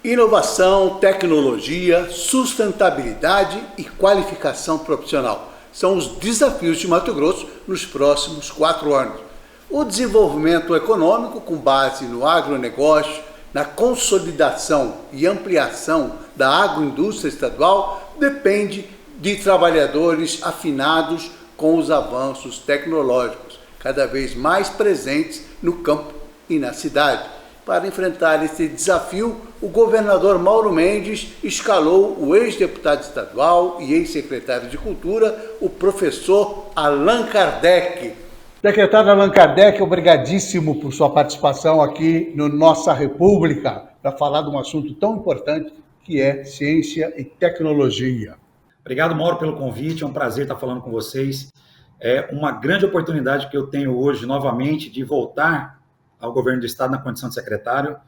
Inovação, tecnologia, sustentabilidade e qualificação profissional são os desafios de Mato Grosso nos próximos 4 anos. O desenvolvimento econômico com base no agronegócio, na consolidação e ampliação da agroindústria estadual depende de trabalhadores afinados com os avanços tecnológicos, cada vez mais presentes no campo e na cidade. Para enfrentar esse desafio, o governador Mauro Mendes escalou o ex-deputado estadual e ex-secretário de Cultura, o professor Allan Kardec. Secretário Allan Kardec, obrigadíssimo por sua participação aqui no Nossa República, para falar de um assunto tão importante que é ciência e tecnologia. Obrigado, Mauro, pelo convite, é um prazer estar falando com vocês. É uma grande oportunidade que eu tenho hoje, novamente, de voltar ao governo do estado na condição de secretário.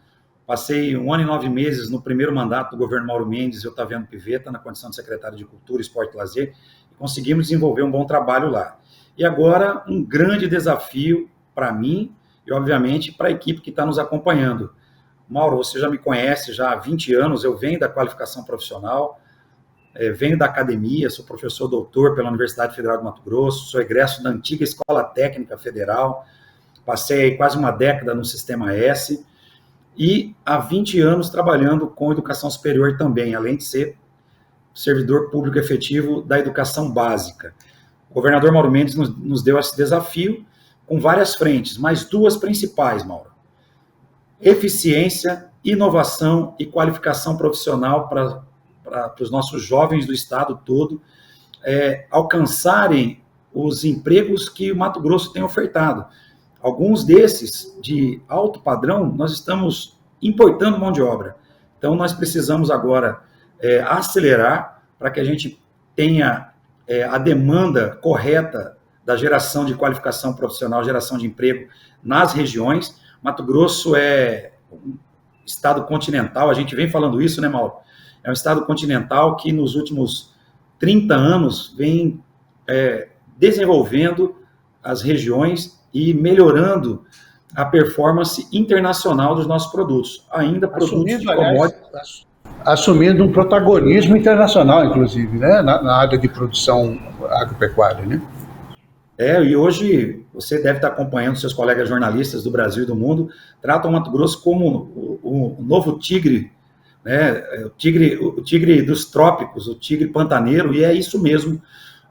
Passei 1 ano e 9 meses no primeiro mandato do governo Mauro Mendes e Otaviano Pivetta, na condição de secretário de Cultura, Esporte e Lazer, e conseguimos desenvolver um bom trabalho lá. E agora, um grande desafio para mim e, obviamente, para a equipe que está nos acompanhando. Mauro, você já me conhece já há 20 anos, eu venho da qualificação profissional, venho da academia, sou professor doutor pela Universidade Federal do Mato Grosso, sou egresso da antiga Escola Técnica Federal, passei quase uma década no Sistema S e há 20 anos trabalhando com educação superior também, além de ser servidor público efetivo da educação básica. O governador Mauro Mendes nos deu esse desafio com várias frentes, mas 2 principais, Mauro. Eficiência, inovação e qualificação profissional para os nossos jovens do estado todo alcançarem os empregos que o Mato Grosso tem ofertado. Alguns desses, de alto padrão, nós estamos importando mão de obra. Então, nós precisamos agora acelerar para que a gente tenha a demanda correta da geração de qualificação profissional, geração de emprego nas regiões. Mato Grosso é um estado continental, a gente vem falando isso, né, Mauro? É um estado continental que nos últimos 30 anos vem desenvolvendo as regiões e melhorando a performance internacional dos nossos produtos, ainda produtos de commodities. Assumindo um protagonismo internacional, inclusive, né, na área de produção agropecuária, né? E hoje você deve estar acompanhando seus colegas jornalistas do Brasil e do mundo, tratam o Mato Grosso como o novo tigre, né, o tigre dos trópicos, o tigre pantaneiro, e é isso mesmo.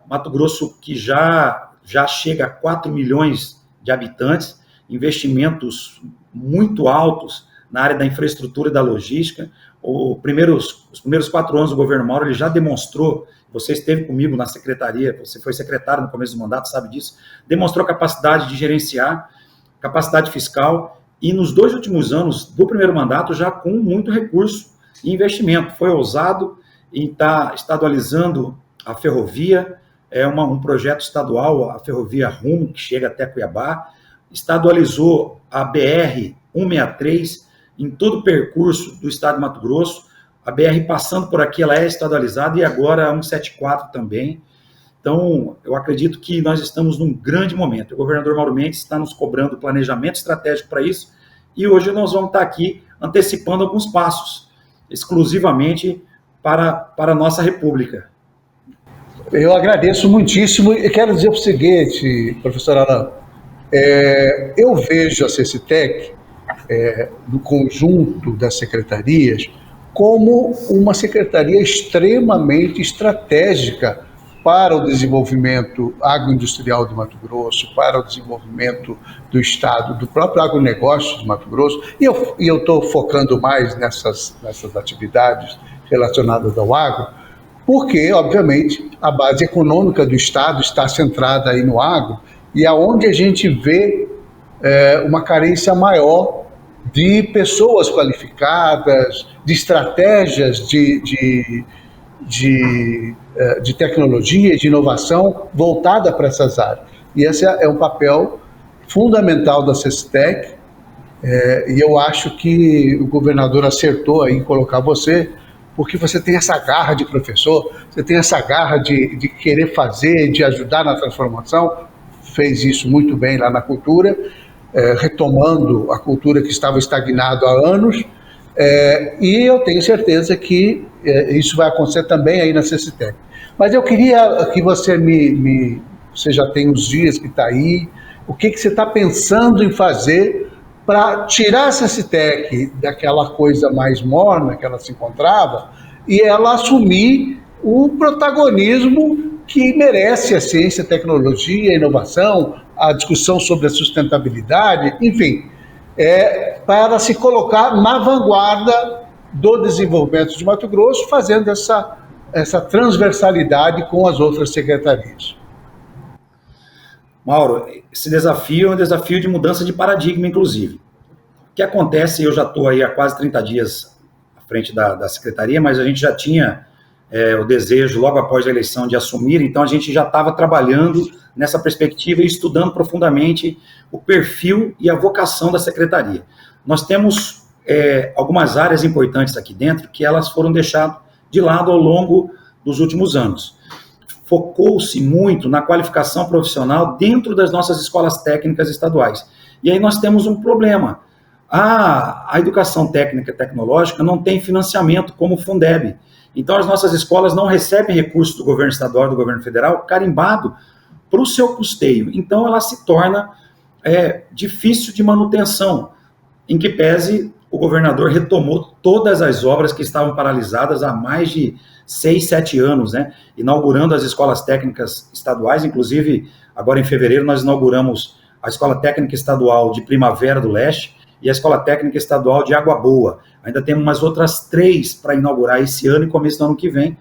Mato Grosso que já chega a 4 milhões de habitantes, investimentos muito altos na área da infraestrutura e da logística. Os primeiros 4 anos do governo Mauro, ele já demonstrou, você esteve comigo na secretaria, você foi secretário no começo do mandato, sabe disso, demonstrou capacidade de gerenciar, capacidade fiscal, e nos 2 últimos anos do primeiro mandato, já com muito recurso e investimento. Foi ousado em estar estadualizando a ferrovia, um projeto estadual, a ferrovia Rumo, que chega até Cuiabá, estadualizou a BR-163 em todo o percurso do estado de Mato Grosso. A BR passando por aqui, ela é estadualizada, e agora a 174 também. Então, eu acredito que nós estamos num grande momento. O governador Mauro Mendes está nos cobrando planejamento estratégico para isso, e hoje nós vamos estar aqui antecipando alguns passos, exclusivamente para a nossa República. Eu agradeço muitíssimo e quero dizer o seguinte, professor Allan, eu vejo a CECITEC, no conjunto das secretarias, como uma secretaria extremamente estratégica para o desenvolvimento agroindustrial do Mato Grosso, para o desenvolvimento do estado, do próprio agronegócio de Mato Grosso, e eu estou focando mais nessas atividades relacionadas ao agro, porque, obviamente, a base econômica do estado está centrada aí no agro, e aonde a gente vê uma carência maior de pessoas qualificadas, de estratégias de tecnologia, de inovação voltada para essas áreas. E esse é um papel fundamental da CECITEC, e eu acho que o governador acertou aí em colocar você, porque você tem essa garra de professor, você tem essa garra de querer fazer, de ajudar na transformação, fez isso muito bem lá na cultura, retomando a cultura que estava estagnada há anos, E eu tenho certeza que isso vai acontecer também aí na CCTEC. Mas eu queria que você você já tem uns dias que está aí, o que você está pensando em fazer para tirar a CCTEC daquela coisa mais morna que ela se encontrava e ela assumir o protagonismo que merece a ciência, a tecnologia, a inovação, a discussão sobre a sustentabilidade, enfim, para se colocar na vanguarda do desenvolvimento de Mato Grosso, fazendo essa transversalidade com as outras secretarias. Mauro, esse desafio é um desafio de mudança de paradigma, inclusive. O que acontece, eu já estou aí há quase 30 dias à frente da secretaria, mas a gente já tinha o desejo, logo após a eleição, de assumir, então a gente já estava trabalhando nessa perspectiva e estudando profundamente o perfil e a vocação da secretaria. Nós temos algumas áreas importantes aqui dentro que elas foram deixadas de lado ao longo dos últimos anos. Focou-se muito na qualificação profissional dentro das nossas escolas técnicas estaduais. E aí nós temos um problema. A educação técnica e tecnológica não tem financiamento como o Fundeb. Então as nossas escolas não recebem recursos do governo estadual e do governo federal carimbado para o seu custeio. Então ela se torna difícil de manutenção, em que pese o governador retomou todas as obras que estavam paralisadas há mais de 6, 7 anos, né? Inaugurando as escolas técnicas estaduais, inclusive agora em fevereiro nós inauguramos a Escola Técnica Estadual de Primavera do Leste e a Escola Técnica Estadual de Água Boa. Ainda temos umas outras 3 para inaugurar esse ano e começo do ano que vem.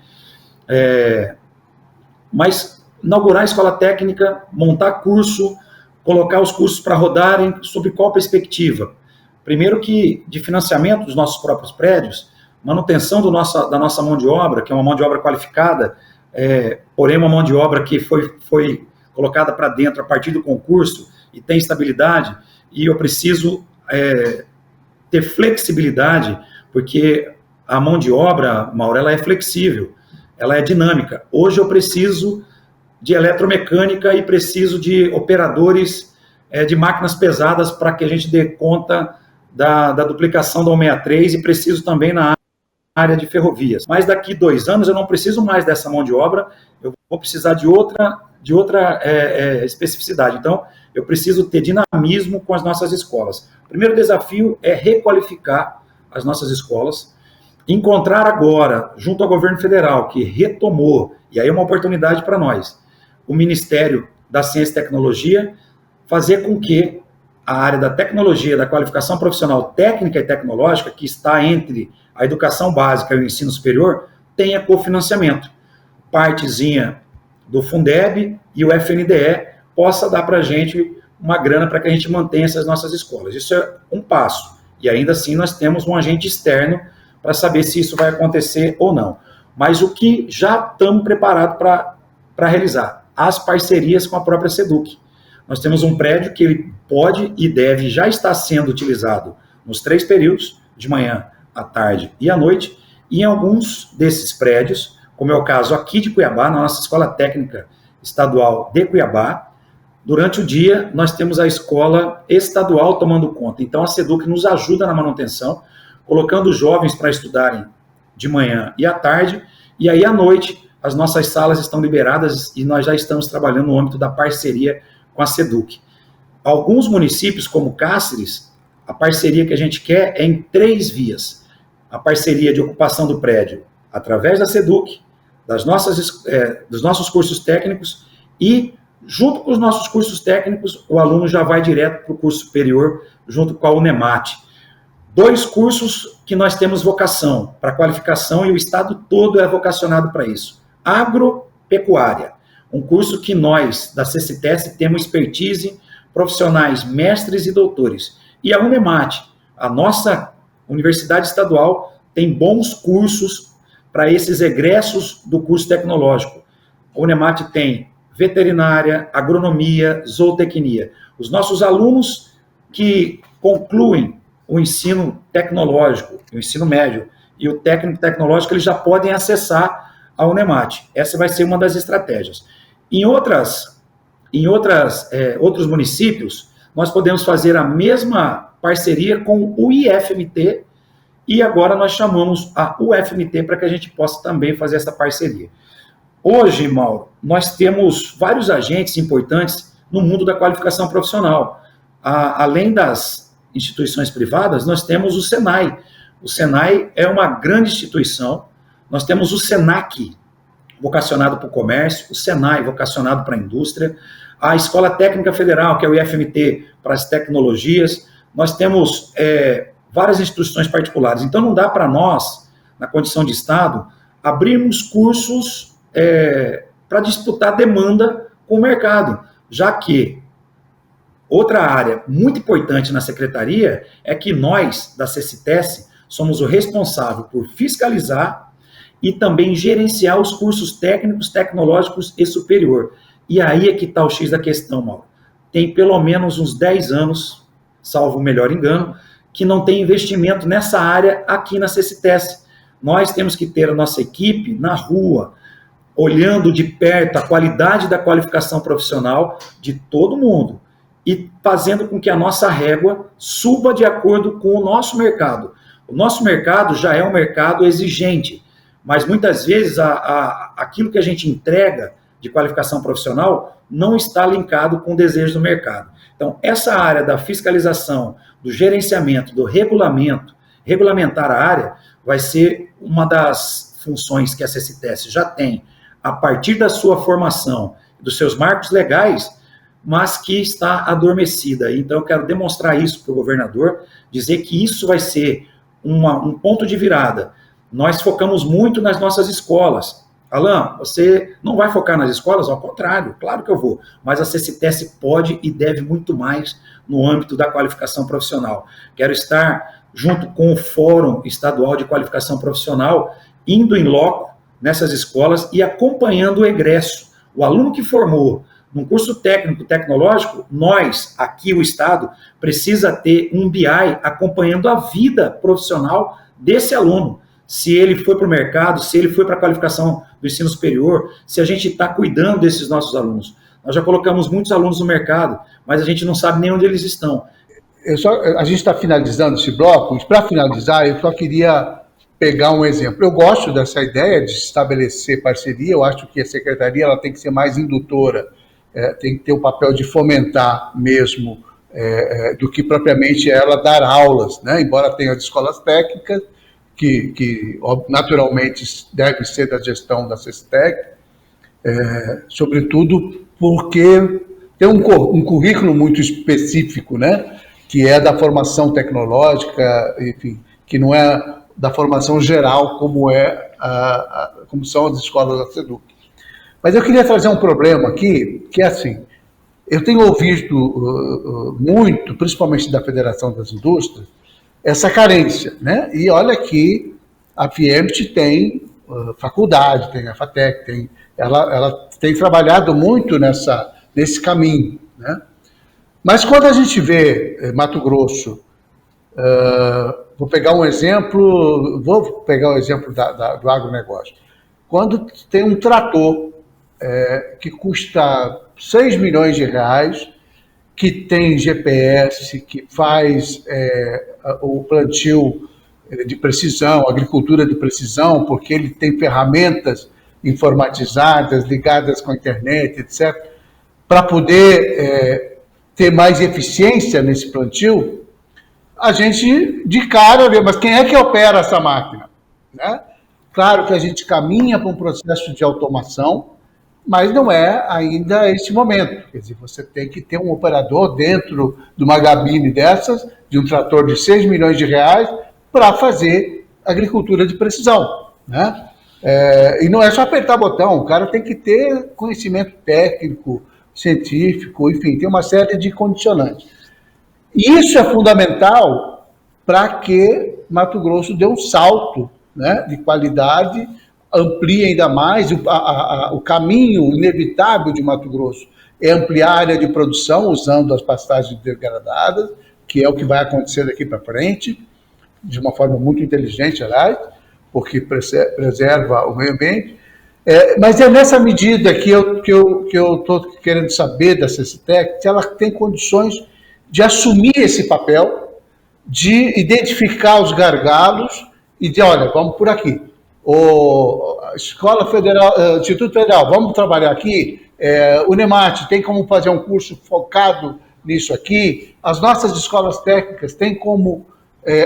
Mas inaugurar a escola técnica, montar curso, colocar os cursos para rodarem, sob qual perspectiva? Primeiro que de financiamento dos nossos próprios prédios, manutenção da nossa mão de obra, que é uma mão de obra qualificada, porém uma mão de obra que foi colocada para dentro a partir do concurso e tem estabilidade, e eu preciso ter flexibilidade, porque a mão de obra, Mauro, ela é flexível, ela é dinâmica. Hoje eu preciso de eletromecânica e preciso de operadores de máquinas pesadas para que a gente dê conta da duplicação da 163 e preciso também na área de ferrovias. Mas daqui 2 anos eu não preciso mais dessa mão de obra, eu vou precisar de outra especificidade. Então, eu preciso ter dinamismo com as nossas escolas. O primeiro desafio é requalificar as nossas escolas, encontrar agora, junto ao governo federal, que retomou, e aí é uma oportunidade para nós, o Ministério da Ciência e Tecnologia, fazer com que a área da tecnologia, da qualificação profissional técnica e tecnológica, que está entre a educação básica e o ensino superior, tenha cofinanciamento. Partezinha do Fundeb e o FNDE possa dar para a gente uma grana para que a gente mantenha essas nossas escolas. Isso é um passo. E ainda assim nós temos um agente externo para saber se isso vai acontecer ou não. Mas o que já estamos preparados para realizar? As parcerias com a própria SEDUC. Nós temos um prédio que ele pode e deve já estar sendo utilizado nos 3 períodos, de manhã, à tarde e à noite, e em alguns desses prédios, como é o caso aqui de Cuiabá, na nossa Escola Técnica Estadual de Cuiabá, durante o dia nós temos a escola estadual tomando conta. Então a SEDUC nos ajuda na manutenção, colocando os jovens para estudarem de manhã e à tarde, e aí à noite as nossas salas estão liberadas e nós já estamos trabalhando no âmbito da parceria com a SEDUC. Alguns municípios, como Cáceres, a parceria que a gente quer é em 3 vias. A parceria de ocupação do prédio através da SEDUC, dos nossos cursos técnicos e, junto com os nossos cursos técnicos, o aluno já vai direto para o curso superior, junto com a UNEMAT. 2 cursos que nós temos vocação para qualificação e o estado todo é vocacionado para isso. Agropecuária, um curso que nós, da CCTES, temos expertise, profissionais, mestres e doutores. E a UNEMAT, a nossa universidade estadual, tem bons cursos para esses egressos do curso tecnológico. A UNEMAT tem veterinária, agronomia, zootecnia. Os nossos alunos que concluem o ensino tecnológico, o ensino médio e o técnico tecnológico, eles já podem acessar a UNEMAT. Essa vai ser uma das estratégias. Em outros municípios, nós podemos fazer a mesma parceria com o IFMT e agora nós chamamos a UFMT para que a gente possa também fazer essa parceria. Hoje, Mauro, nós temos vários agentes importantes no mundo da qualificação profissional. Além das instituições privadas, nós temos o Senai. O Senai é uma grande instituição. Nós temos o Senac, vocacionado para o comércio, o Senai, vocacionado para a indústria, a Escola Técnica Federal, que é o IFMT, para as tecnologias. Nós temos várias instituições particulares. Então, não dá para nós, na condição de Estado, abrirmos cursos para disputar demanda com o mercado, já que outra área muito importante na secretaria é que nós, da CCTES, somos o responsável por fiscalizar e também gerenciar os cursos técnicos, tecnológicos e superior. E aí é que está o X da questão, Mauro. Tem pelo menos uns 10 anos, salvo o melhor engano, que não tem investimento nessa área aqui na CCTES. Nós temos que ter a nossa equipe na rua, olhando de perto a qualidade da qualificação profissional de todo mundo e fazendo com que a nossa régua suba de acordo com o nosso mercado. O nosso mercado já é um mercado exigente, mas muitas vezes aquilo que a gente entrega de qualificação profissional não está linkado com o desejo do mercado. Então, essa área da fiscalização, do gerenciamento, do regulamento, regulamentar a área, vai ser uma das funções que a CCTES já tem a partir da sua formação, dos seus marcos legais, mas que está adormecida. Então, eu quero demonstrar isso para o governador, dizer que isso vai ser um ponto de virada. Nós focamos muito nas nossas escolas. Alan, você não vai focar nas escolas? Ao contrário, claro que eu vou. Mas a CCTES pode e deve muito mais no âmbito da qualificação profissional. Quero estar junto com o Fórum Estadual de Qualificação Profissional, indo em loco nessas escolas e acompanhando o egresso. O aluno que formou num curso técnico, tecnológico, nós, aqui o Estado, precisa ter um BI acompanhando a vida profissional desse aluno. Se ele foi para o mercado, se ele foi para a qualificação do ensino superior, se a gente está cuidando desses nossos alunos. Nós já colocamos muitos alunos no mercado, mas a gente não sabe nem onde eles estão. A gente está finalizando esse bloco, para finalizar, eu só queria pegar um exemplo. Eu gosto dessa ideia de estabelecer parceria, eu acho que a secretaria ela tem que ser mais indutora, tem que ter o papel de fomentar mesmo, do que propriamente ela dar aulas, né? Embora tenha as escolas técnicas, que naturalmente deve ser da gestão da CCTEC, sobretudo porque tem um currículo muito específico, né? Que é da formação tecnológica, enfim, que não é da formação geral como são as escolas da SEDUC. Mas eu queria trazer um problema aqui, que é assim, eu tenho ouvido muito, principalmente da Federação das Indústrias, essa carência, né? E olha que a FIEMT tem faculdade, tem a FATEC, ela tem trabalhado muito nesse caminho, né? Mas quando a gente vê Mato Grosso, vou pegar o exemplo do agronegócio. Quando tem um trator que custa 6 milhões de reais, que tem GPS, que faz o plantio de precisão, agricultura de precisão, porque ele tem ferramentas informatizadas, ligadas com a internet, etc., para poder ter mais eficiência nesse plantio, a gente, de cara, vê, mas quem é que opera essa máquina? Né? Claro que a gente caminha para um processo de automação, mas não é ainda esse momento. Quer dizer, você tem que ter um operador dentro de uma gabine dessas, de um trator de 6 milhões de reais, para fazer agricultura de precisão. Né? E não é só apertar botão, o cara tem que ter conhecimento técnico, científico, enfim, tem uma série de condicionantes. E isso é fundamental para que Mato Grosso dê um salto, né, de qualidade, amplie ainda mais o caminho inevitável de Mato Grosso é ampliar a área de produção usando as pastagens degradadas, que é o que vai acontecer daqui para frente, de uma forma muito inteligente, aliás, porque preserva o meio ambiente. Mas é nessa medida que eu estou querendo saber da CCTEC, se ela tem condições de assumir esse papel de identificar os gargalos e de, olha, vamos por aqui. Escola Federal, Instituto Federal, vamos trabalhar aqui. Unemate, tem como fazer um curso focado nisso aqui. As nossas escolas técnicas têm como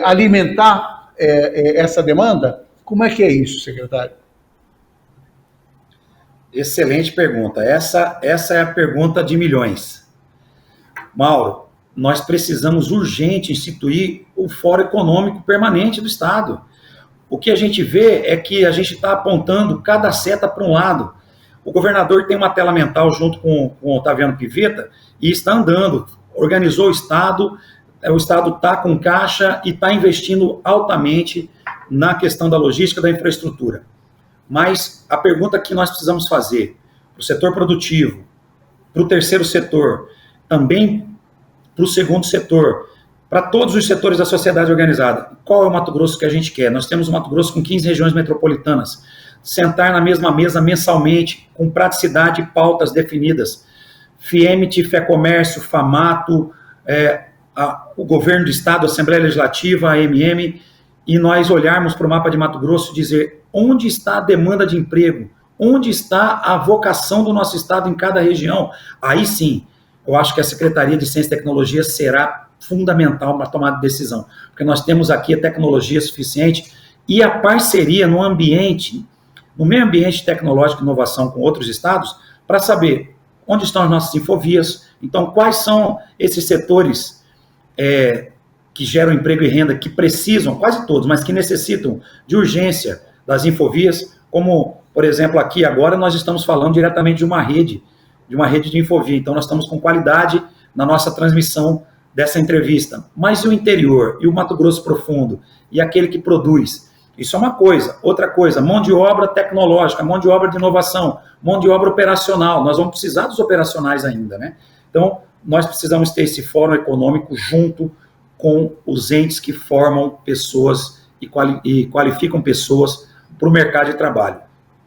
alimentar essa demanda? Como é que é isso, secretário? Excelente pergunta. Essa é a pergunta de milhões. Mauro, nós precisamos urgente instituir o Fórum Econômico Permanente do Estado. O que a gente vê é que a gente está apontando cada seta para um lado. O governador tem uma tela mental junto com o Otaviano Pivetta e está andando, organizou o Estado está com caixa e está investindo altamente na questão da logística, da infraestrutura. Mas a pergunta que nós precisamos fazer para o setor produtivo, para o terceiro setor, também para o segundo setor, para todos os setores da sociedade organizada, qual é o Mato Grosso que a gente quer? Nós temos o Mato Grosso com 15 regiões metropolitanas, sentar na mesma mesa mensalmente, com praticidade e pautas definidas, FIEMT, FEComércio, FAMATO, o governo do estado, a Assembleia Legislativa, a AMM, e nós olharmos para o mapa de Mato Grosso e dizer onde está a demanda de emprego, onde está a vocação do nosso estado em cada região. Aí sim, eu acho que a Secretaria de Ciência e Tecnologia será fundamental para a tomada de decisão, porque nós temos aqui a tecnologia suficiente e a parceria no meio ambiente tecnológico e inovação com outros estados, para saber onde estão as nossas infovias, então quais são esses setores que geram emprego e renda, que precisam, quase todos, mas que necessitam de urgência das infovias, como, por exemplo, aqui agora nós estamos falando diretamente de uma rede de infovia, então nós estamos com qualidade na nossa transmissão dessa entrevista. Mas e o interior, e o Mato Grosso profundo, e aquele que produz? Isso é uma coisa. Outra coisa, mão de obra tecnológica, mão de obra de inovação, mão de obra operacional. Nós vamos precisar dos operacionais ainda, né? Então, nós precisamos ter esse fórum econômico junto com os entes que formam pessoas e qualificam pessoas para o mercado de trabalho.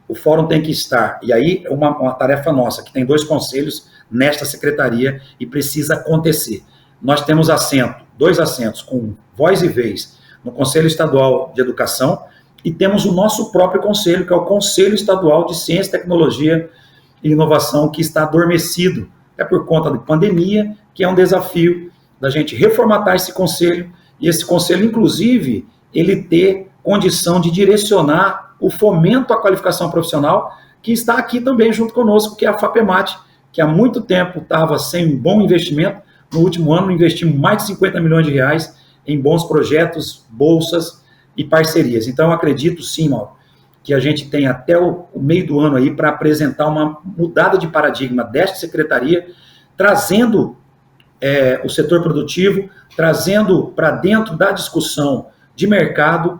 O fórum tem que estar, e aí é uma tarefa nossa, que tem 2 conselhos nesta secretaria e precisa acontecer. Nós temos 2 assentos com voz e vez no Conselho Estadual de Educação e temos o nosso próprio conselho, que é o Conselho Estadual de Ciência, Tecnologia e Inovação, que está adormecido. É por conta da pandemia, que é um desafio da gente reformatar esse conselho, e esse conselho, inclusive, ele ter condição de direcionar o fomento à qualificação profissional, que está aqui também junto conosco, que é a FAPEMAT, que há muito tempo estava sem um bom investimento. No último ano, investimos mais de 50 milhões de reais em bons projetos, bolsas e parcerias. Então, eu acredito sim, Mauro, que a gente tem até o meio do ano aí para apresentar uma mudada de paradigma desta secretaria, trazendo o setor produtivo, trazendo para dentro da discussão de mercado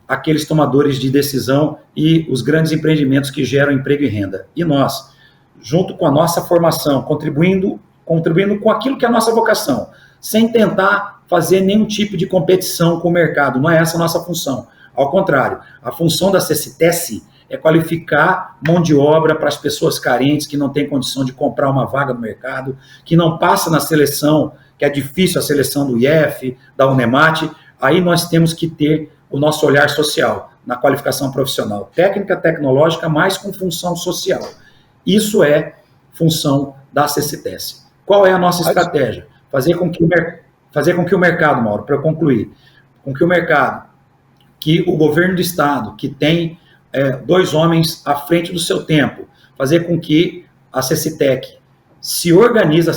aqueles tomadores de decisão e os grandes empreendimentos que geram emprego e renda. E nós, junto com a nossa formação, contribuindo com aquilo que é a nossa vocação, sem tentar fazer nenhum tipo de competição com o mercado. Não é essa a nossa função. Ao contrário, a função da CCTES é qualificar mão de obra para as pessoas carentes que não têm condição de comprar uma vaga no mercado, que não passa na seleção, que é difícil a seleção do IF, da Unemate. Aí nós temos que ter o nosso olhar social na qualificação profissional, técnica, tecnológica, mas com função social. Isso é função da CCTES. Qual é a nossa estratégia? Fazer com que o mercado, Mauro, para eu concluir, que o governo do estado, que tem 2 homens à frente do seu tempo, fazer com que a CCTEC se organize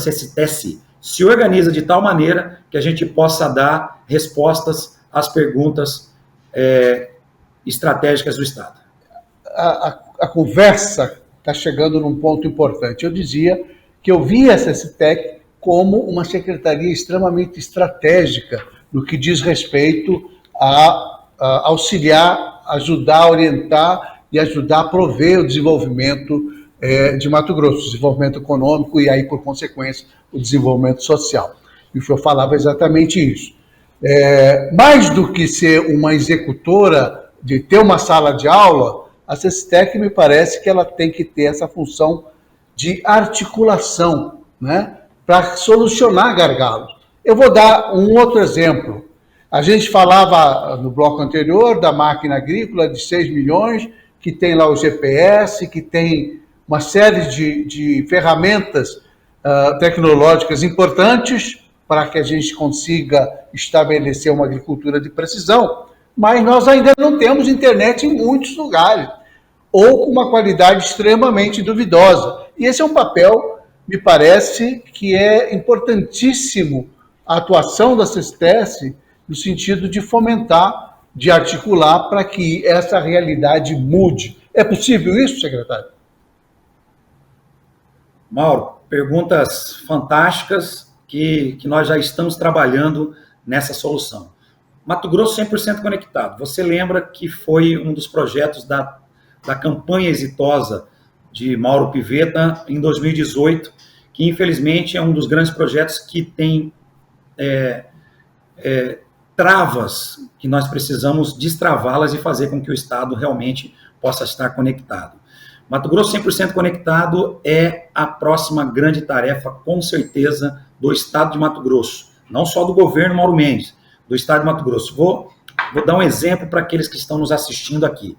de tal maneira que a gente possa dar respostas às perguntas estratégicas do estado. A conversa está chegando num ponto importante. Eu dizia que eu via a CCTEC como uma secretaria extremamente estratégica no que diz respeito a auxiliar, ajudar a orientar e ajudar a prover o desenvolvimento de Mato Grosso, o desenvolvimento econômico e aí, por consequência, o desenvolvimento social. E o senhor falava exatamente isso. Mais do que ser uma executora, de ter uma sala de aula, a CCTEC me parece que ela tem que ter essa função de articulação, né, para solucionar gargalos. Eu vou dar um outro exemplo. A gente falava no bloco anterior da máquina agrícola de 6 milhões, que tem lá o GPS, que tem uma série de ferramentas tecnológicas importantes para que a gente consiga estabelecer uma agricultura de precisão, mas nós ainda não temos internet em muitos lugares, ou com uma qualidade extremamente duvidosa. E esse é um papel, me parece, que é importantíssimo a atuação da CESTES no sentido de fomentar, de articular para que essa realidade mude. É possível isso, secretário? Mauro, perguntas fantásticas que nós já estamos trabalhando nessa solução. Mato Grosso 100% conectado. Você lembra que foi um dos projetos da campanha exitosa de Mauro Pivetta em 2018, que infelizmente é um dos grandes projetos que tem travas que nós precisamos destravá-las e fazer com que o Estado realmente possa estar conectado. Mato Grosso 100% conectado é a próxima grande tarefa, com certeza, do Estado de Mato Grosso. Não só do governo Mauro Mendes, do Estado de Mato Grosso. Vou dar um exemplo para aqueles que estão nos assistindo aqui.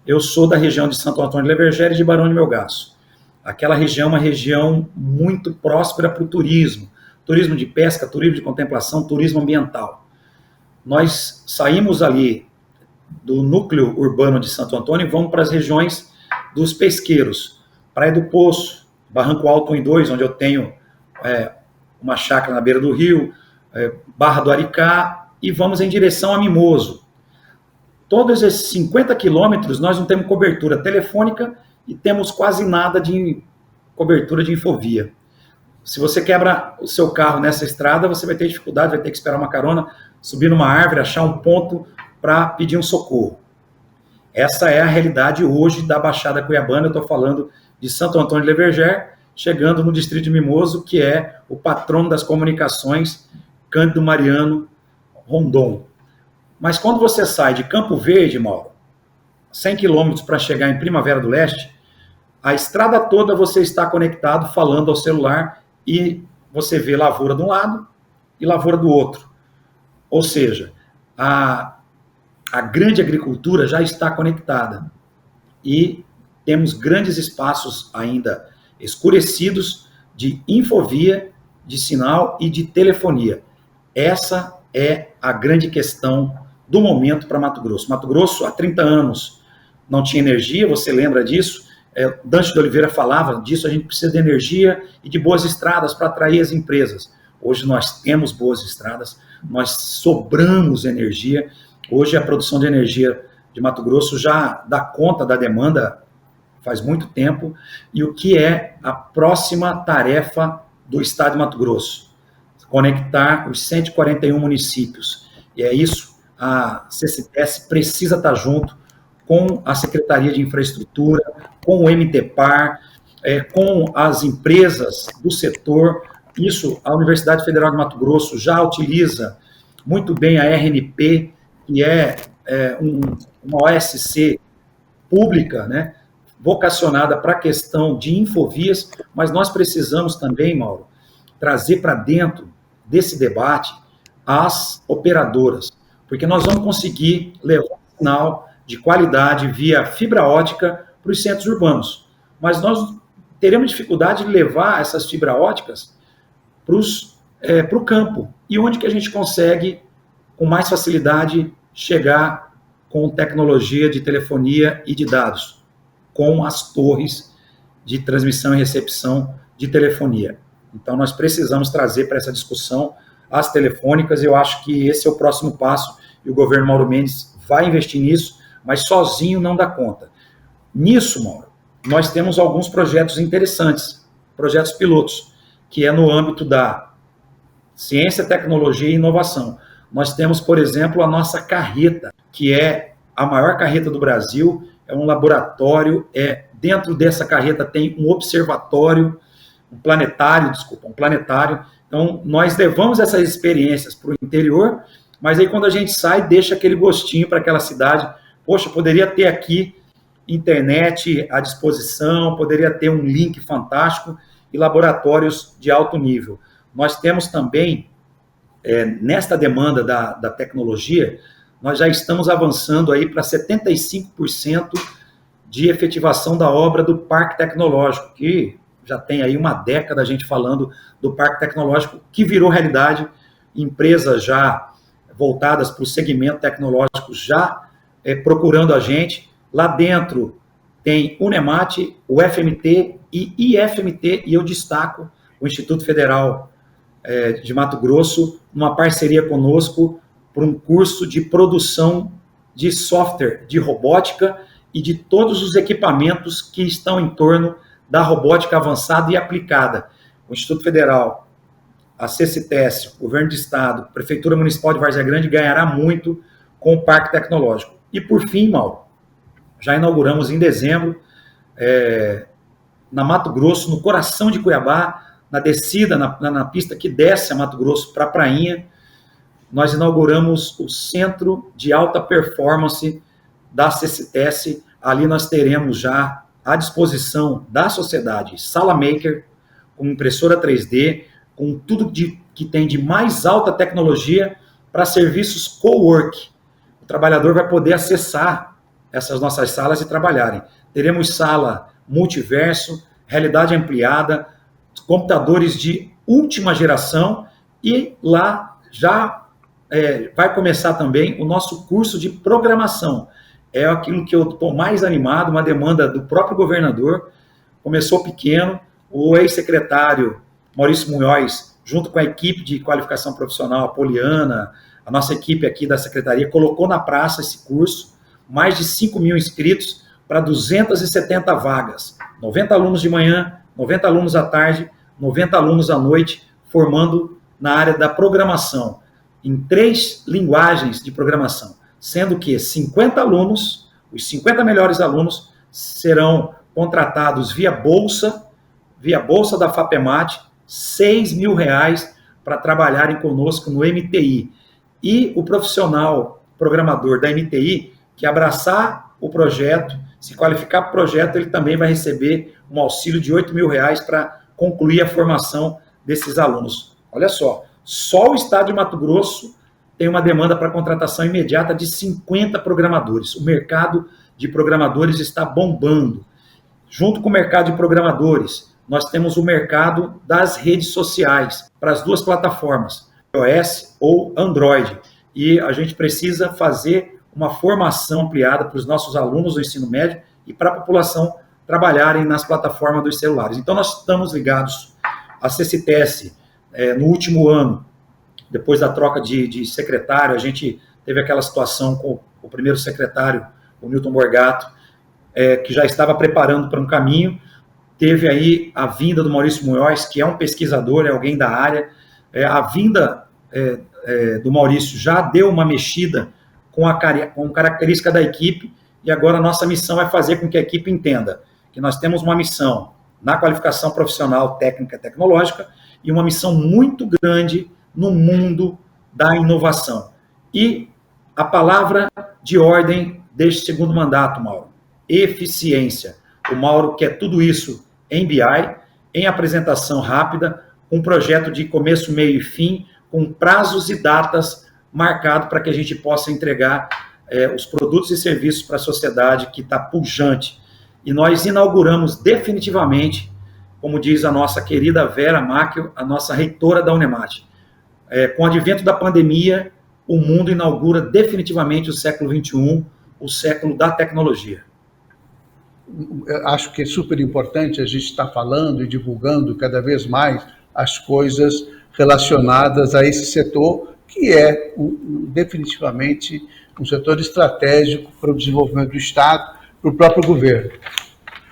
Eu sou da região de Santo Antônio de Levergera e de Barão de Melgaço. Aquela região é uma região muito próspera para o turismo. Turismo de pesca, turismo de contemplação, turismo ambiental. Nós saímos ali do núcleo urbano de Santo Antônio e vamos para as regiões dos pesqueiros. Praia do Poço, Barranco Alto 1 e 2, onde eu tenho uma chácara na beira do rio, Barra do Aricá, e vamos em direção a Mimoso. Todos esses 50 quilômetros nós não temos cobertura telefônica e temos quase nada de cobertura de infovia. Se você quebra o seu carro nessa estrada, você vai ter dificuldade, vai ter que esperar uma carona, subir numa árvore, achar um ponto para pedir um socorro. Essa é a realidade hoje da Baixada Cuiabana. Eu estou falando de Santo Antônio de Levergera, chegando no distrito de Mimoso, que é o patrono das comunicações, Cândido Mariano Rondon. Mas quando você sai de Campo Verde, Mauro, 100 quilômetros para chegar em Primavera do Leste, a estrada toda você está conectado, falando ao celular, e você vê lavoura de um lado e lavoura do outro. Ou seja, a grande agricultura já está conectada. E temos grandes espaços ainda escurecidos de infovia, de sinal e de telefonia. Essa é a grande questão do momento para Mato Grosso. Mato Grosso, há 30 anos, não tinha energia, você lembra disso? Dante de Oliveira falava disso, a gente precisa de energia e de boas estradas para atrair as empresas. Hoje nós temos boas estradas, nós sobramos energia. Hoje a produção de energia de Mato Grosso já dá conta da demanda faz muito tempo. E o que é a próxima tarefa do Estado de Mato Grosso? Conectar os 141 municípios. E é isso, a CCTS precisa estar junto com a Secretaria de Infraestrutura, com o MTPAR, com as empresas do setor. Isso, a Universidade Federal de Mato Grosso já utiliza muito bem a RNP, que é uma OSC pública, né, vocacionada para a questão de infovias, mas nós precisamos também, Mauro, trazer para dentro desse debate as operadoras, porque nós vamos conseguir levar um sinal de qualidade via fibra ótica para os centros urbanos, mas nós teremos dificuldade de levar essas fibra óticas para o campo, e onde que a gente consegue, com mais facilidade, chegar com tecnologia de telefonia e de dados, com as torres de transmissão e recepção de telefonia. Então, nós precisamos trazer para essa discussão as telefônicas. Eu acho que esse é o próximo passo, e o governo Mauro Mendes vai investir nisso, mas sozinho não dá conta. Nisso, Mauro, nós temos alguns projetos interessantes, projetos pilotos, que é no âmbito da ciência, tecnologia e inovação. Nós temos, por exemplo, a nossa carreta, que é a maior carreta do Brasil, é um laboratório, dentro dessa carreta tem um observatório, um planetário. Então, nós levamos essas experiências para o interior, mas aí quando a gente sai, deixa aquele gostinho para aquela cidade. Poxa, poderia ter aqui internet à disposição, poderia ter um link fantástico e laboratórios de alto nível. Nós temos também nesta demanda da tecnologia, nós já estamos avançando aí para 75% de efetivação da obra do Parque Tecnológico, que já tem aí uma década a gente falando do Parque Tecnológico, que virou realidade, empresas já voltadas para o segmento tecnológico já procurando a gente. Lá dentro tem o NEMAT, o FMT e IFMT, e eu destaco o Instituto Federal de Mato Grosso, numa parceria conosco por um curso de produção de software, de robótica e de todos os equipamentos que estão em torno da robótica avançada e aplicada. O Instituto Federal, a CCTS, o Governo do Estado, a Prefeitura Municipal de Várzea Grande ganhará muito com o Parque Tecnológico. E por fim, Mauro, já inauguramos em dezembro, na Mato Grosso, no coração de Cuiabá, na descida, na pista que desce a Mato Grosso para a Prainha, nós inauguramos o Centro de Alta Performance da CCTS. Ali nós teremos já à disposição da sociedade sala maker, com impressora 3D, com tudo que tem de mais alta tecnologia para serviços co-work. O trabalhador vai poder acessar essas nossas salas e trabalharem. Teremos sala multiverso, realidade ampliada, computadores de última geração, e lá já vai começar também o nosso curso de programação. É aquilo que eu estou mais animado, uma demanda do próprio governador. Começou pequeno, o ex-secretário Maurício Munhoz, junto com a equipe de qualificação profissional, a Poliana, a nossa equipe aqui da secretaria, colocou na praça esse curso, mais de 5 mil inscritos para 270 vagas, 90 alunos de manhã, 90 alunos à tarde, 90 alunos à noite, formando na área da programação, em 3 linguagens de programação, sendo que 50 alunos, os 50 melhores alunos, serão contratados via bolsa da FAPEMAT, R$6.000 para trabalharem conosco no MTI. E o profissional programador da MTI, que abraçar o projeto, se qualificar para o projeto, ele também vai receber um auxílio de R$8.000 para concluir a formação desses alunos. Olha só o estado de Mato Grosso tem uma demanda para contratação imediata de 50 programadores. O mercado de programadores está bombando. Junto com o mercado de programadores, nós temos o mercado das redes sociais, para as 2 plataformas, iOS ou Android. E a gente precisa fazer uma formação ampliada para os nossos alunos do ensino médio e para a população trabalharem nas plataformas dos celulares. Então, nós estamos ligados à CCTS. No último ano, depois da troca de secretário, a gente teve aquela situação com o primeiro secretário, o Newton Borgato, que já estava preparando para um caminho. Teve aí a vinda do Maurício Munhoz, que é um pesquisador, é alguém da área. A vinda do Maurício já deu uma mexida com característica da equipe, e agora a nossa missão é fazer com que a equipe entenda que nós temos uma missão na qualificação profissional técnica e tecnológica e uma missão muito grande no mundo da inovação. E a palavra de ordem deste segundo mandato, Mauro, eficiência. O Mauro quer tudo isso em BI, em apresentação rápida, um projeto de começo, meio e fim, com prazos e datas marcados para que a gente possa entregar os produtos e serviços para a sociedade que está pujante. E nós inauguramos definitivamente, como diz a nossa querida Vera Macchio, a nossa reitora da UNEMAT. Com o advento da pandemia, o mundo inaugura definitivamente o século XXI, o século da tecnologia. Acho que é super importante a gente estar falando e divulgando cada vez mais as coisas relacionadas a esse setor, que é definitivamente um setor estratégico para o desenvolvimento do Estado, para o próprio governo.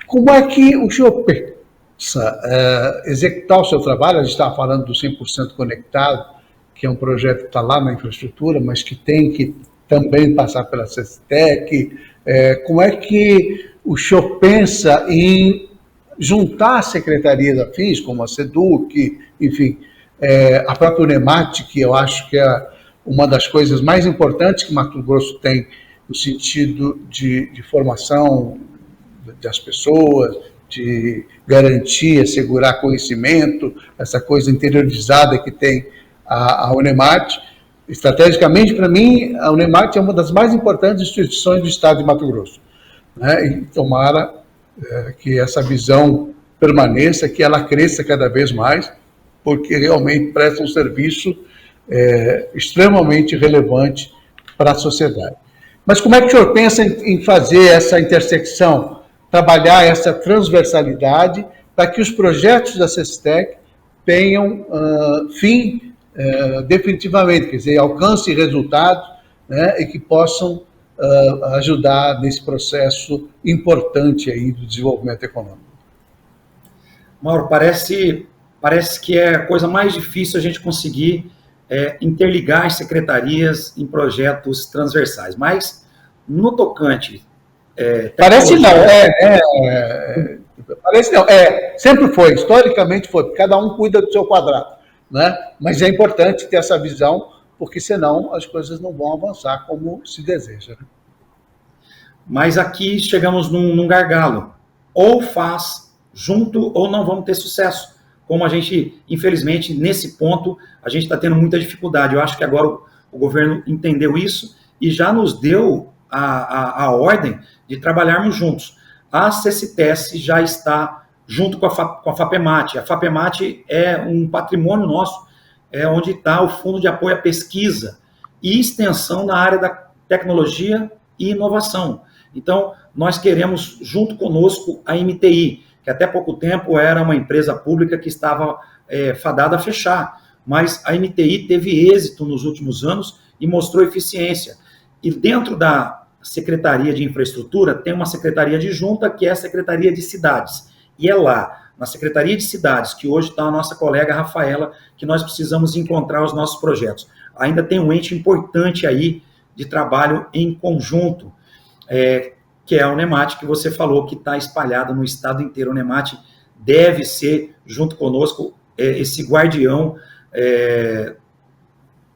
Como é que o senhor pensa executar o seu trabalho? A gente estava falando do 100% conectado, que é um projeto que está lá na infraestrutura, mas que tem que também passar pela CESTEC. Como é que o senhor pensa em juntar secretarias afins, como a SEDUC, enfim, a própria UNEMAT, que eu acho que é uma das coisas mais importantes que Mato Grosso tem no sentido de formação das pessoas, de garantir, assegurar conhecimento, essa coisa interiorizada que tem a Unemat. Estrategicamente, para mim, a Unemat é uma das mais importantes instituições do estado de Mato Grosso, né? E tomara que essa visão permaneça, que ela cresça cada vez mais, porque realmente presta um serviço extremamente relevante para a sociedade. Mas como é que o senhor pensa em fazer essa intersecção, trabalhar essa transversalidade para que os projetos da CECITEC tenham fim definitivamente, quer dizer, alcancem resultados, né, e que possam ajudar nesse processo importante aí do desenvolvimento econômico? Mauro, parece que é a coisa mais difícil a gente conseguir interligar as secretarias em projetos transversais, mas no tocante... Parece não, parece não, sempre foi, historicamente foi, cada um cuida do seu quadrado, né? Mas é importante ter essa visão, porque senão as coisas não vão avançar como se deseja, né? Mas aqui chegamos num gargalo, ou faz junto ou não vamos ter sucesso. Como a gente, infelizmente, nesse ponto, a gente está tendo muita dificuldade. Eu acho que agora o governo entendeu isso e já nos deu a ordem de trabalharmos juntos. A CECITES já está junto com a FAPEMAT. A FAPEMAT é um patrimônio nosso, onde está o Fundo de Apoio à Pesquisa e Extensão na área da tecnologia e inovação. Então, nós queremos, junto conosco, a MTI, que até pouco tempo era uma empresa pública que estava fadada a fechar, mas a MTI teve êxito nos últimos anos e mostrou eficiência. E dentro da Secretaria de Infraestrutura tem uma secretaria adjunta, que é a Secretaria de Cidades. E é lá, na Secretaria de Cidades, que hoje está a nossa colega Rafaela, que nós precisamos encontrar os nossos projetos. Ainda tem um ente importante aí de trabalho em conjunto, que é a Unemat, que você falou, que está espalhada no estado inteiro. A Unemat deve ser, junto conosco, esse guardião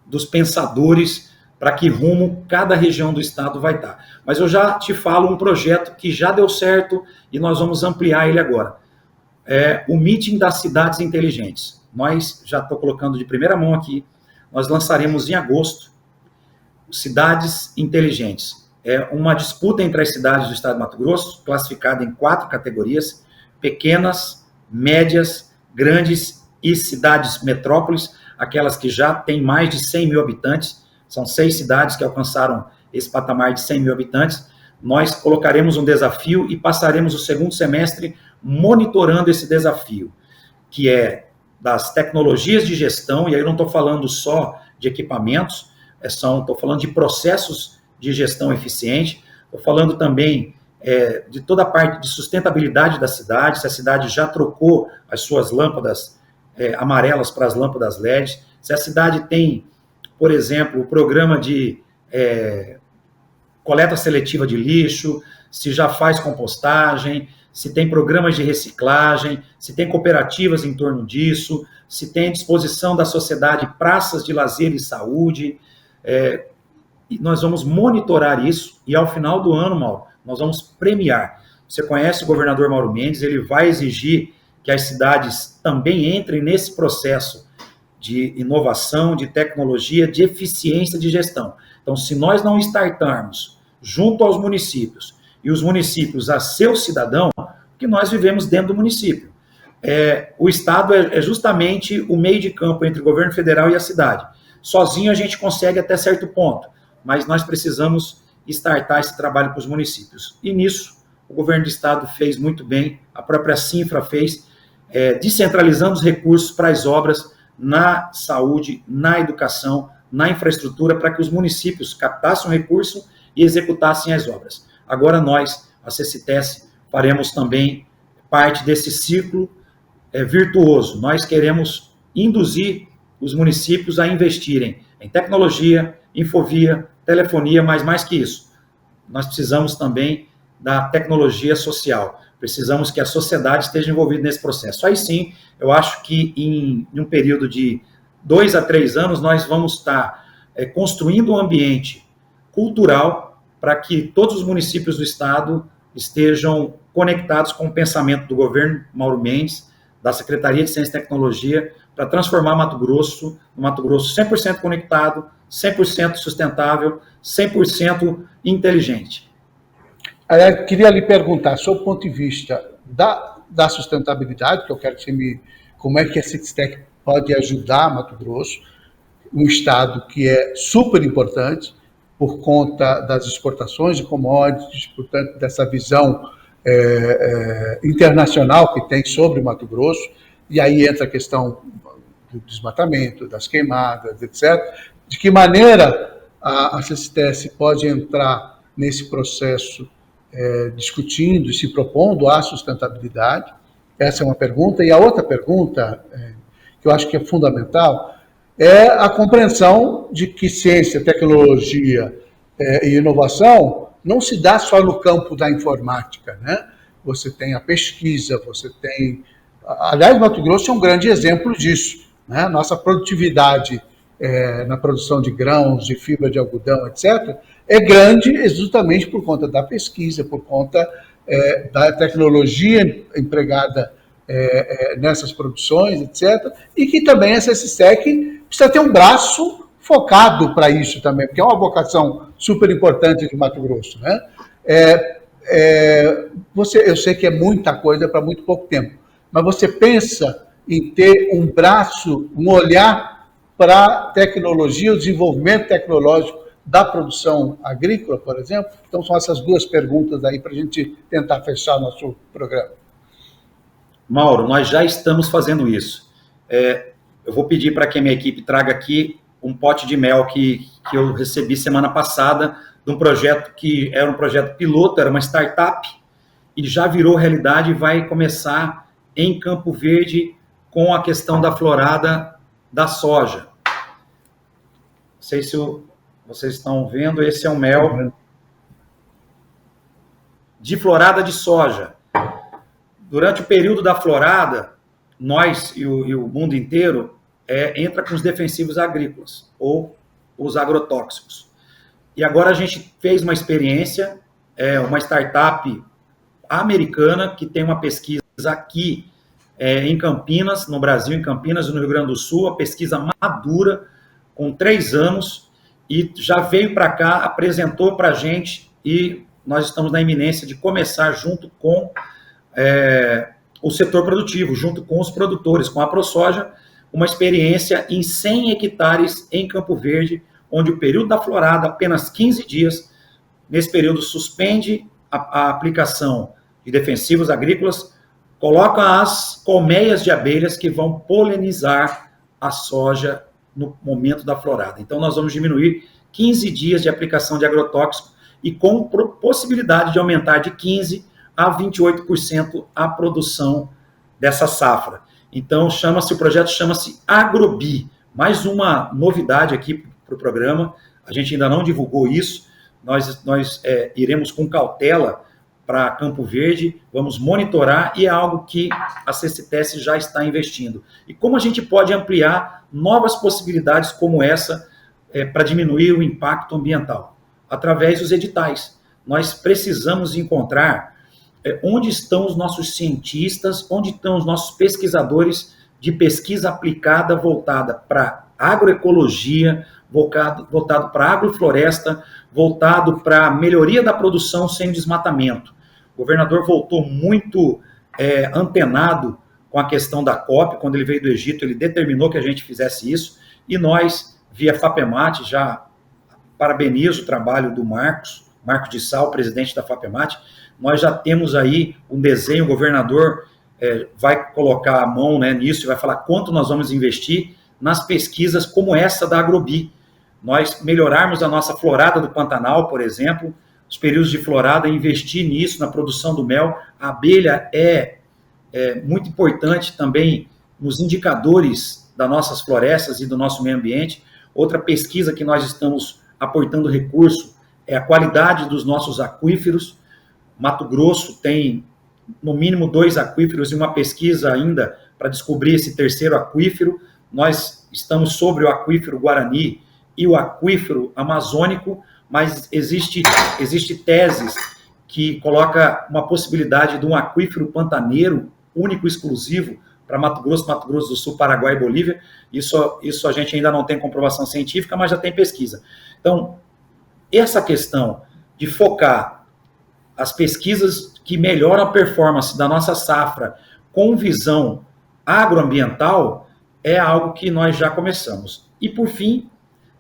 dos pensadores, para que rumo cada região do estado vai estar. Mas eu já te falo um projeto que já deu certo e nós vamos ampliar ele agora. O Meeting das Cidades Inteligentes. Nós, já estou colocando de primeira mão aqui, nós lançaremos em agosto Cidades Inteligentes. É uma disputa entre as cidades do estado de Mato Grosso, classificada em 4 categorias: pequenas, médias, grandes e cidades metrópoles, aquelas que já têm mais de 100 mil habitantes. São 6 cidades que alcançaram esse patamar de 100 mil habitantes. Nós colocaremos um desafio e passaremos o segundo semestre monitorando esse desafio, que é das tecnologias de gestão, e aí eu não estou falando só de equipamentos, estou falando de processos de gestão eficiente, estou falando também de toda a parte de sustentabilidade da cidade, se a cidade já trocou as suas lâmpadas amarelas para as lâmpadas LED, se a cidade tem, por exemplo, o programa de coleta seletiva de lixo, se já faz compostagem, se tem programas de reciclagem, se tem cooperativas em torno disso, se tem à disposição da sociedade praças de lazer e saúde. E nós vamos monitorar isso e, ao final do ano, Mauro, nós vamos premiar. Você conhece o governador Mauro Mendes, ele vai exigir que as cidades também entrem nesse processo de inovação, de tecnologia, de eficiência de gestão. Então, se nós não startarmos junto aos municípios, e os municípios a seu cidadão, que nós vivemos dentro do município. O Estado é justamente o meio de campo entre o governo federal e a cidade. Sozinho a gente consegue até certo ponto, mas nós precisamos startar esse trabalho para os municípios. E nisso, o governo do Estado fez muito bem, a própria Cinfra fez, descentralizando os recursos para as obras na saúde, na educação, na infraestrutura, para que os municípios captassem o recurso e executassem as obras. Agora nós, a CECITES, faremos também parte desse ciclo virtuoso. Nós queremos induzir os municípios a investirem em tecnologia, infovia, telefonia, mas mais que isso, nós precisamos também da tecnologia social. Precisamos que a sociedade esteja envolvida nesse processo. Aí sim, eu acho que em um período de 2 a 3 anos, nós vamos estar construindo um ambiente cultural para que todos os municípios do estado estejam conectados com o pensamento do governo Mauro Mendes, da Secretaria de Ciência e Tecnologia, para transformar Mato Grosso 100% conectado, 100% sustentável, 100% inteligente. Eu queria lhe perguntar, sob o ponto de vista da sustentabilidade, que eu quero que você como é que a Sixtec pode ajudar Mato Grosso, um estado que é super importante por conta das exportações de commodities, portanto, dessa visão internacional que tem sobre o Mato Grosso, e aí entra a questão do desmatamento, das queimadas, etc. De que maneira a CCTS pode entrar nesse processo discutindo e se propondo a sustentabilidade? Essa é uma pergunta. E a outra pergunta, que eu acho que é fundamental, é a compreensão de que ciência, tecnologia e inovação não se dá só no campo da informática, né? Você tem a pesquisa, você tem... Aliás, Mato Grosso é um grande exemplo disso, né? Nossa produtividade na produção de grãos, de fibra de algodão, etc., é grande justamente por conta da pesquisa, por conta da tecnologia empregada nessas produções, etc., e que também a CCTEC precisa ter um braço focado para isso também, porque é uma vocação super importante de Mato Grosso, né? Eu sei que é muita coisa para muito pouco tempo, mas você pensa em ter um braço, um olhar para a tecnologia, o desenvolvimento tecnológico da produção agrícola, por exemplo? Então, são essas duas perguntas aí para a gente tentar fechar nosso programa. Mauro, nós já estamos fazendo isso. Eu vou pedir para que a minha equipe traga aqui um pote de mel que eu recebi semana passada, de um projeto que era um projeto piloto, era uma startup, e já virou realidade e vai começar em Campo Verde com a questão da florada da soja. Não sei se vocês estão vendo, esse é um mel de florada de soja. Durante o período da florada, nós e o mundo inteiro entra com os defensivos agrícolas, ou os agrotóxicos. E agora a gente fez uma experiência, uma startup americana que tem uma pesquisa aqui em Campinas, no Brasil, em Campinas, no Rio Grande do Sul, a pesquisa madura, com 3 anos, e já veio para cá, apresentou para a gente, e nós estamos na iminência de começar junto com o setor produtivo, junto com os produtores, com a ProSoja, uma experiência em 100 hectares em Campo Verde, onde o período da florada, apenas 15 dias, nesse período suspende a aplicação de defensivos agrícolas, coloca as colmeias de abelhas que vão polinizar a soja no momento da florada. Então, nós vamos diminuir 15 dias de aplicação de agrotóxico e com possibilidade de aumentar de 15% a 28% a produção dessa safra. Então, o projeto chama-se Agrobi. Mais uma novidade aqui para o programa, a gente ainda não divulgou isso, nós iremos com cautela para Campo Verde, vamos monitorar, e é algo que a CCTS já está investindo. E como a gente pode ampliar novas possibilidades como essa para diminuir o impacto ambiental? Através dos editais. Nós precisamos encontrar onde estão os nossos cientistas, onde estão os nossos pesquisadores de pesquisa aplicada voltada para agroecologia, voltado para agrofloresta, voltado para a melhoria da produção sem desmatamento. O governador voltou muito antenado com a questão da COP, quando ele veio do Egito, ele determinou que a gente fizesse isso, e nós, via FAPEMAT, já parabenizo o trabalho do Marcos de Sal, presidente da FAPEMAT, nós já temos aí um desenho, o governador vai colocar a mão nisso e vai falar quanto nós vamos investir nas pesquisas como essa da Agrobi. Nós melhorarmos a nossa florada do Pantanal, por exemplo, os períodos de florada, investir nisso, na produção do mel. A abelha é muito importante também nos indicadores das nossas florestas e do nosso meio ambiente. Outra pesquisa que nós estamos aportando recurso é a qualidade dos nossos aquíferos. Mato Grosso tem, no mínimo, 2 aquíferos e uma pesquisa ainda para descobrir esse terceiro aquífero. Nós estamos sobre o aquífero Guarani e o aquífero amazônico, mas existe teses que coloca uma possibilidade de um aquífero pantaneiro único, exclusivo, para Mato Grosso do Sul, Paraguai e Bolívia. Isso a gente ainda não tem comprovação científica, mas já tem pesquisa. Então, essa questão de focar as pesquisas que melhoram a performance da nossa safra com visão agroambiental é algo que nós já começamos. E, por fim,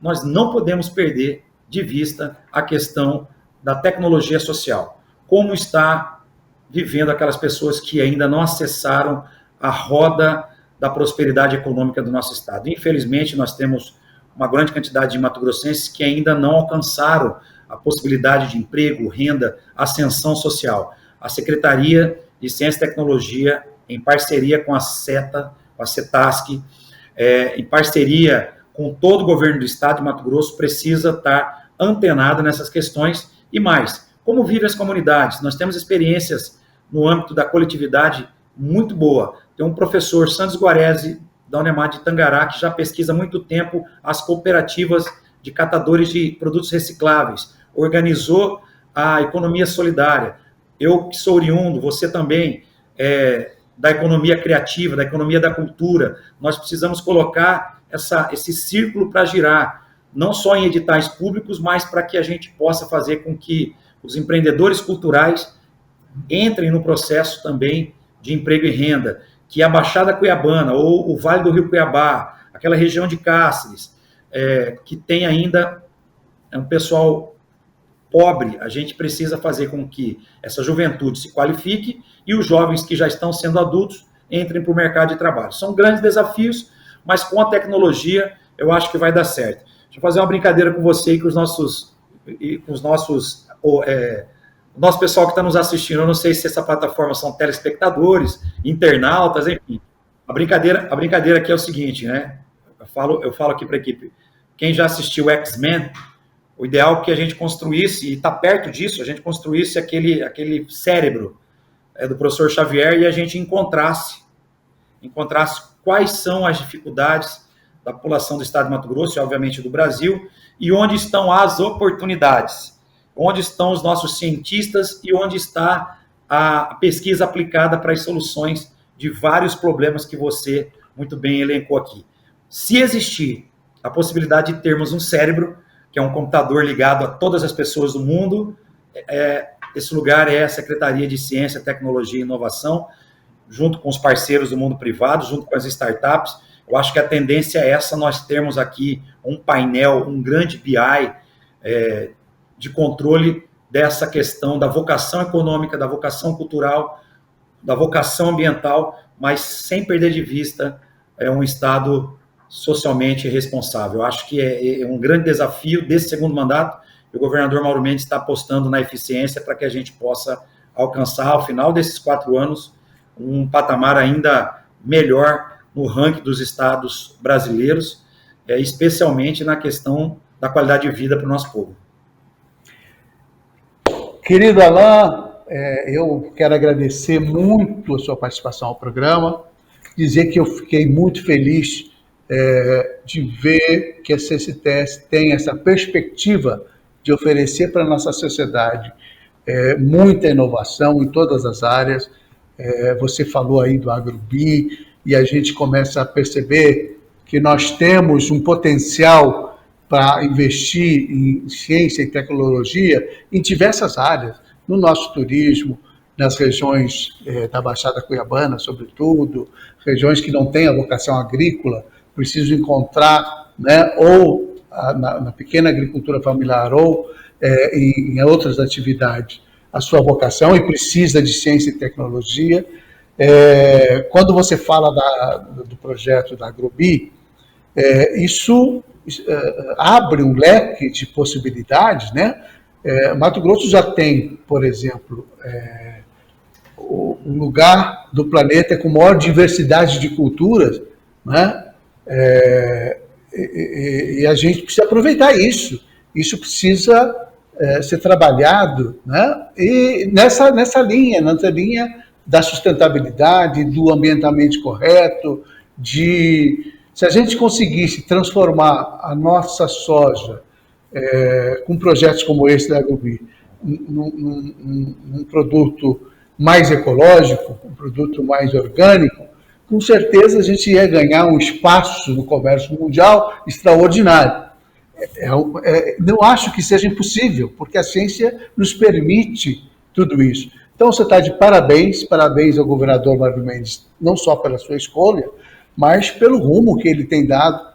nós não podemos perder de vista a questão da tecnologia social. Como está vivendo aquelas pessoas que ainda não acessaram a roda da prosperidade econômica do nosso estado. Infelizmente, nós temos uma grande quantidade de mato-grossenses que ainda não alcançaram a possibilidade de emprego, renda, ascensão social. A Secretaria de Ciência e Tecnologia, em parceria com a CETA, com a CETASC, em parceria com todo o governo do estado de Mato Grosso, precisa estar antenado nessas questões e mais. Como vivem as comunidades? Nós temos experiências no âmbito da coletividade muito boa. Tem um professor, Santos Guarese, da Unemar de Tangará, que já pesquisa há muito tempo as cooperativas de catadores de produtos recicláveis, organizou a economia solidária. Eu que sou oriundo, você também, da economia criativa, da economia da cultura, nós precisamos colocar esse círculo para girar, não só em editais públicos, mas para que a gente possa fazer com que os empreendedores culturais entrem no processo também de emprego e renda, que a Baixada Cuiabana ou o Vale do Rio Cuiabá, aquela região de Cáceres, que tem ainda um pessoal pobre, a gente precisa fazer com que essa juventude se qualifique e os jovens que já estão sendo adultos entrem para o mercado de trabalho. São grandes desafios, mas com a tecnologia eu acho que vai dar certo. Deixa eu fazer uma brincadeira com você e com o nosso pessoal que está nos assistindo. Eu não sei se essa plataforma são telespectadores, internautas, enfim. A brincadeira aqui é o seguinte, né? Eu falo aqui para a equipe. Quem já assistiu X-Men, o ideal é que a gente construísse, e está perto disso, a gente construísse aquele cérebro do professor Xavier e a gente encontrasse quais são as dificuldades da população do estado de Mato Grosso e, obviamente, do Brasil, e onde estão as oportunidades, onde estão os nossos cientistas e onde está a pesquisa aplicada para as soluções de vários problemas que você muito bem elencou aqui. Se existir a possibilidade de termos um cérebro, que é um computador ligado a todas as pessoas do mundo, esse lugar é a Secretaria de Ciência, Tecnologia e Inovação, junto com os parceiros do mundo privado, junto com as startups. Eu acho que a tendência é essa, nós termos aqui um painel, um grande BI de controle dessa questão da vocação econômica, da vocação cultural, da vocação ambiental, mas sem perder de vista um Estado socialmente responsável. Eu acho que é um grande desafio desse segundo mandato, e o governador Mauro Mendes está apostando na eficiência para que a gente possa alcançar, ao final desses 4 anos, um patamar ainda melhor no ranking dos estados brasileiros, especialmente na questão da qualidade de vida para o nosso povo. Querido Alain, eu quero agradecer muito a sua participação ao programa, dizer que eu fiquei muito feliz de ver que a CCTS tem essa perspectiva de oferecer para a nossa sociedade muita inovação em todas as áreas. Você falou aí do AgroBi, e a gente começa a perceber que nós temos um potencial para investir em ciência e tecnologia em diversas áreas, no nosso turismo, nas regiões da Baixada Cuiabana, sobretudo, regiões que não têm a vocação agrícola, precisam encontrar, né, ou na pequena agricultura familiar ou em outras atividades, a sua vocação e precisa de ciência e tecnologia. Quando você fala do projeto da AgroBi, isso abre um leque de possibilidades, né? Mato Grosso já tem, por exemplo, o lugar do planeta com maior diversidade de culturas, né? E a gente precisa aproveitar isso. Isso precisa ser trabalhado, né? E nessa linha da sustentabilidade, do ambientalmente correto, se a gente conseguisse transformar a nossa soja com projetos como esse da AgroBi num produto mais ecológico, um produto mais orgânico, com certeza a gente ia ganhar um espaço no comércio mundial extraordinário. Não acho que seja impossível, porque a ciência nos permite tudo isso. Então, você está de parabéns, parabéns ao governador Mário Mendes, não só pela sua escolha, mas pelo rumo que ele tem dado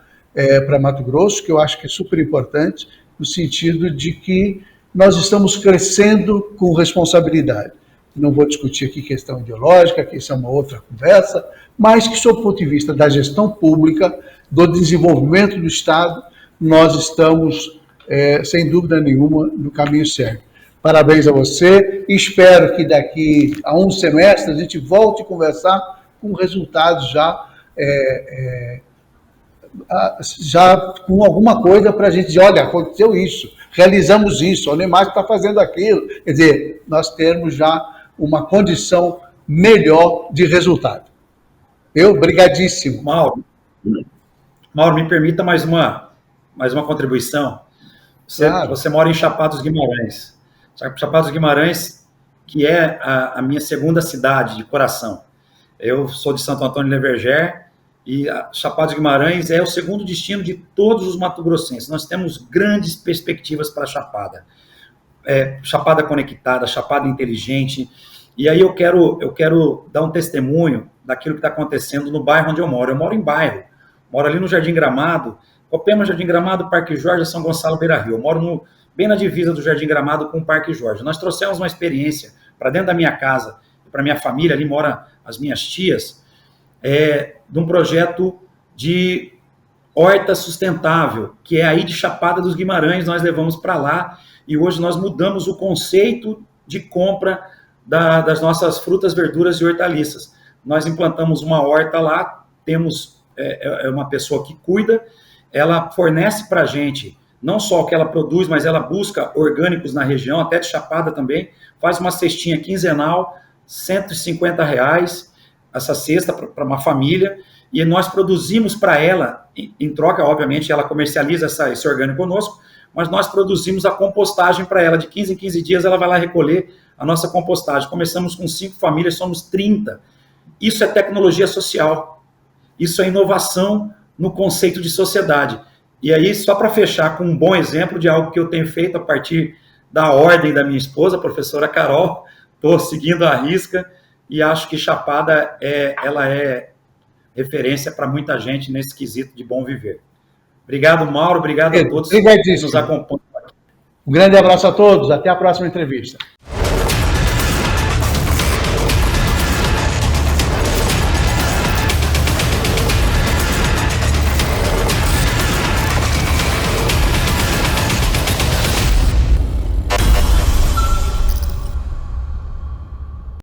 para Mato Grosso, que eu acho que é super importante, no sentido de que nós estamos crescendo com responsabilidade. Não vou discutir aqui questão ideológica, que isso é uma outra conversa, mas que, sob o ponto de vista da gestão pública, do desenvolvimento do Estado, nós estamos, sem dúvida nenhuma, no caminho certo. Parabéns a você e espero que daqui a um semestre a gente volte a conversar com resultados já com alguma coisa para a gente dizer, olha, aconteceu isso, realizamos isso, o Neymar está fazendo aquilo. Quer dizer, nós termos já uma condição melhor de resultado. Obrigadíssimo. Mauro, me permita mais uma contribuição. Você mora em Chapada dos Guimarães. Chapada dos Guimarães, que é a minha segunda cidade de coração. Eu sou de Santo Antônio de Leverger e Chapada dos Guimarães é o segundo destino de todos os mato-grossenses. Nós temos grandes perspectivas para a Chapada. Chapada conectada, Chapada inteligente. E aí eu quero dar um testemunho daquilo que está acontecendo no bairro onde eu moro. Eu moro em bairro, moro ali no Jardim Gramado, Copema, Jardim Gramado, Parque Jorge, São Gonçalo, Beira Rio. Eu moro bem na divisa do Jardim Gramado com o Parque Jorge. Nós trouxemos uma experiência para dentro da minha casa, para minha família, ali moram as minhas tias, de um projeto de horta sustentável, que é aí de Chapada dos Guimarães, nós levamos para lá, e hoje nós mudamos o conceito de compra das nossas frutas, verduras e hortaliças. Nós implantamos uma horta lá, temos uma pessoa que cuida, ela fornece para a gente não só o que ela produz, mas ela busca orgânicos na região, até de Chapada também, faz uma cestinha quinzenal, R$150, essa cesta para uma família, e nós produzimos para ela, em troca, obviamente, ela comercializa esse orgânico conosco, mas nós produzimos a compostagem para ela, de 15 em 15 dias ela vai lá recolher a nossa compostagem. Começamos com 5 famílias, somos 30. Isso é tecnologia social, isso é inovação no conceito de sociedade. E aí, só para fechar com um bom exemplo de algo que eu tenho feito a partir da ordem da minha esposa, a professora Carol, estou seguindo à risca e acho que Chapada ela é referência para muita gente nesse quesito de bom viver. Obrigado, Mauro, obrigado a todos que nos acompanham. Um grande abraço a todos, até a próxima entrevista.